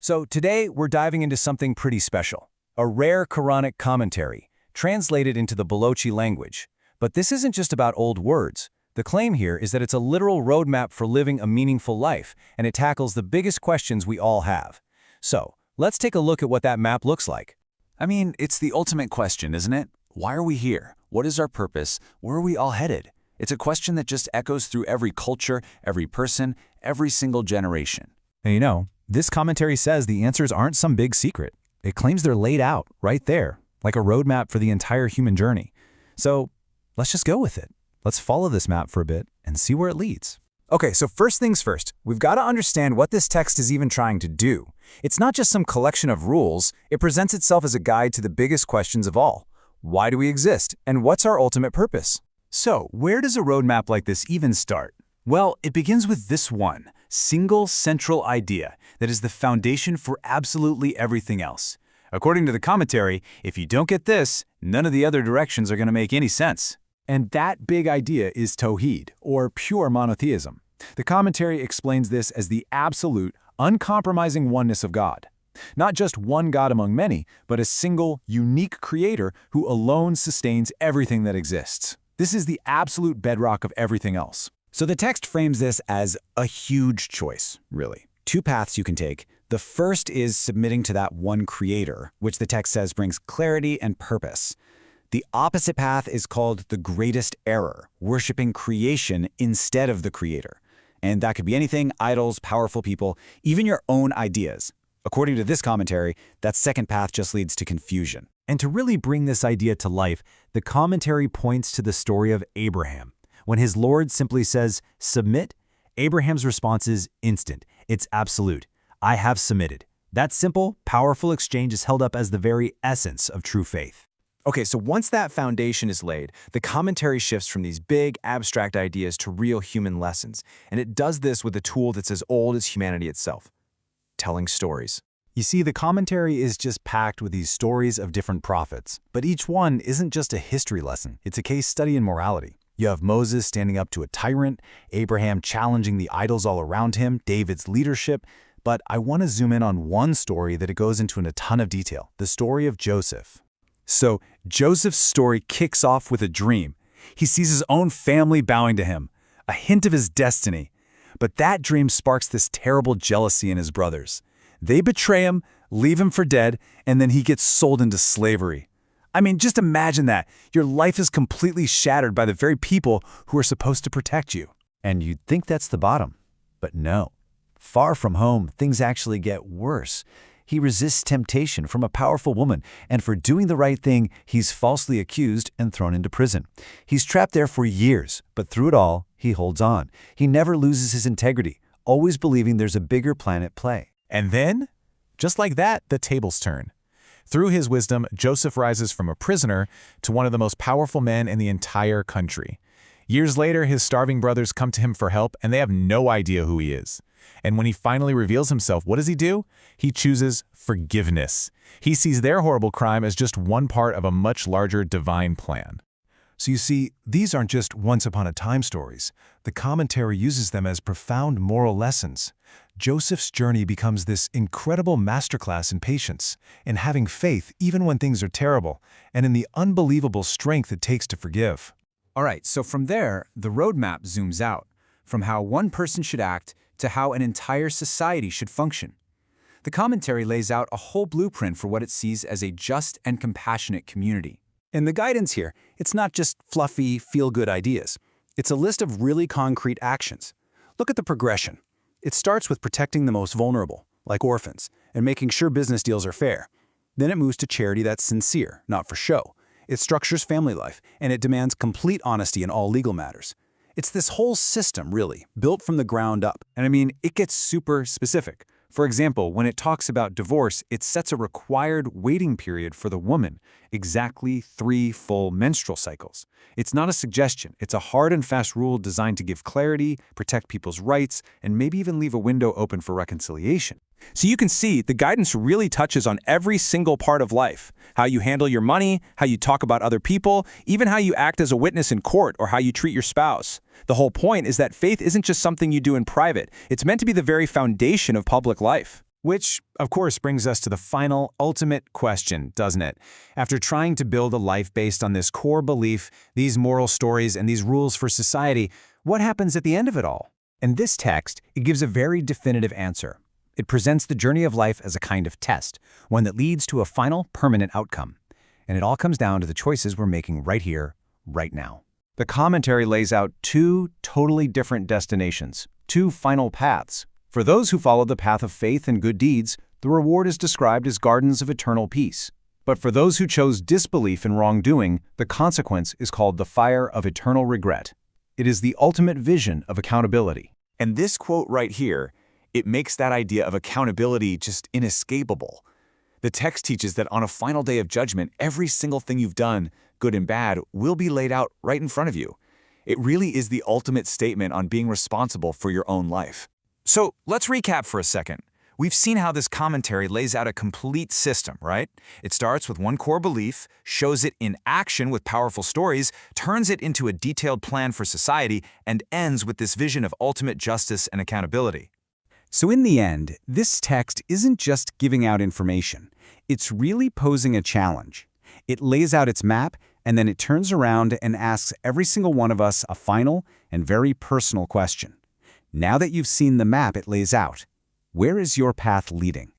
So today we're diving into something pretty special, a rare Quranic commentary, translated into the Balochi language. But this isn't just about old words. The claim here is that it's a literal roadmap for living a meaningful life, and it tackles the biggest questions we all have. So, let's take a look at what that map looks like. I mean, it's the ultimate question, isn't it? Why are we here? What is our purpose? Where are we all headed? It's a question that just echoes through every culture, every person, every single generation. And you know, this commentary says the answers aren't some big secret. It claims they're laid out, right there, like a roadmap for the entire human journey. So, let's just go with it. Let's follow this map for a bit and see where it leads. Okay, so first things first, we've got to understand what this text is even trying to do. It's not just some collection of rules, it presents itself as a guide to the biggest questions of all. Why do we exist, and what's our ultimate purpose? So, where does a roadmap like this even start? Well, it begins with this one single central idea that is the foundation for absolutely everything else. According to the commentary, if you don't get this, none of the other directions are going to make any sense. And that big idea is Tawhid, or pure monotheism. The commentary explains this as the absolute, uncompromising oneness of God. Not just one God among many, but a single, unique creator who alone sustains everything that exists. This is the absolute bedrock of everything else. So the text frames this as a huge choice, really. Two paths you can take. The first is submitting to that one creator, which the text says brings clarity and purpose. The opposite path is called the greatest error, worshiping creation instead of the creator. And that could be anything, idols, powerful people, even your own ideas. According to this commentary, that second path just leads to confusion. And to really bring this idea to life, the commentary points to the story of Abraham. When his Lord simply says, "Submit," Abraham's response is instant. It's absolute. "I have submitted." That simple, powerful exchange is held up as the very essence of true faith. Okay, so once that foundation is laid, the commentary shifts from these big, abstract ideas to real human lessons. And it does this with a tool that's as old as humanity itself: telling stories. You see, the commentary is just packed with these stories of different prophets. But each one isn't just a history lesson. It's a case study in morality. You have Moses standing up to a tyrant, Abraham challenging the idols all around him, David's leadership. But I want to zoom in on one story that it goes into in a ton of detail, the story of Joseph. So, Joseph's story kicks off with a dream. He sees his own family bowing to him, a hint of his destiny. But that dream sparks this terrible jealousy in his brothers. They betray him, leave him for dead, and then he gets sold into slavery. I mean, just imagine that. Your life is completely shattered by the very people who are supposed to protect you. And you'd think that's the bottom. But no. Far from home, things actually get worse. He resists temptation from a powerful woman, and for doing the right thing, he's falsely accused and thrown into prison. He's trapped there for years, but through it all, he holds on. He never loses his integrity, always believing there's a bigger plan at play. And then, just like that, the tables turn. Through his wisdom, Joseph rises from a prisoner to one of the most powerful men in the entire country. Years later, his starving brothers come to him for help, and they have no idea who he is. And when he finally reveals himself, what does he do? He chooses forgiveness. He sees their horrible crime as just one part of a much larger divine plan. So you see, these aren't just once-upon-a-time stories. The commentary uses them as profound moral lessons. Joseph's journey becomes this incredible masterclass in patience, in having faith even when things are terrible, and in the unbelievable strength it takes to forgive. All right, so from there, the roadmap zooms out, from how one person should act to how an entire society should function. The commentary lays out a whole blueprint for what it sees as a just and compassionate community. And the guidance here, it's not just fluffy, feel-good ideas. It's a list of really concrete actions. Look at the progression. It starts with protecting the most vulnerable, like orphans, and making sure business deals are fair. Then it moves to charity that's sincere, not for show. It structures family life, and it demands complete honesty in all legal matters. It's this whole system, really, built from the ground up. And I mean, it gets super specific. For example, when it talks about divorce, it sets a required waiting period for the woman, exactly 3 full menstrual cycles. It's not a suggestion. It's a hard and fast rule designed to give clarity, protect people's rights, and maybe even leave a window open for reconciliation. So you can see the guidance really touches on every single part of life: how you handle your money, how you talk about other people, even how you act as a witness in court or how you treat your spouse. The whole point is that faith isn't just something you do in private. It's meant to be the very foundation of public life. Which, of course, brings us to the final, ultimate question, doesn't it? After trying to build a life based on this core belief, these moral stories, and these rules for society, what happens at the end of it all? In this text, it gives a very definitive answer. It presents the journey of life as a kind of test, one that leads to a final, permanent outcome. And it all comes down to the choices we're making right here, right now. The commentary lays out two totally different destinations, two final paths. For those who follow the path of faith and good deeds, the reward is described as gardens of eternal peace. But for those who chose disbelief and wrongdoing, the consequence is called the fire of eternal regret. It is the ultimate vision of accountability. And this quote right here, it makes that idea of accountability just inescapable. The text teaches that on a final day of judgment, every single thing you've done, good and bad, will be laid out right in front of you. It really is the ultimate statement on being responsible for your own life. So let's recap for a second. We've seen how this commentary lays out a complete system, right? It starts with one core belief, shows it in action with powerful stories, turns it into a detailed plan for society, and ends with this vision of ultimate justice and accountability. So in the end, this text isn't just giving out information. It's really posing a challenge. It lays out its map, and then it turns around and asks every single one of us a final and very personal question. Now that you've seen the map it lays out, where is your path leading?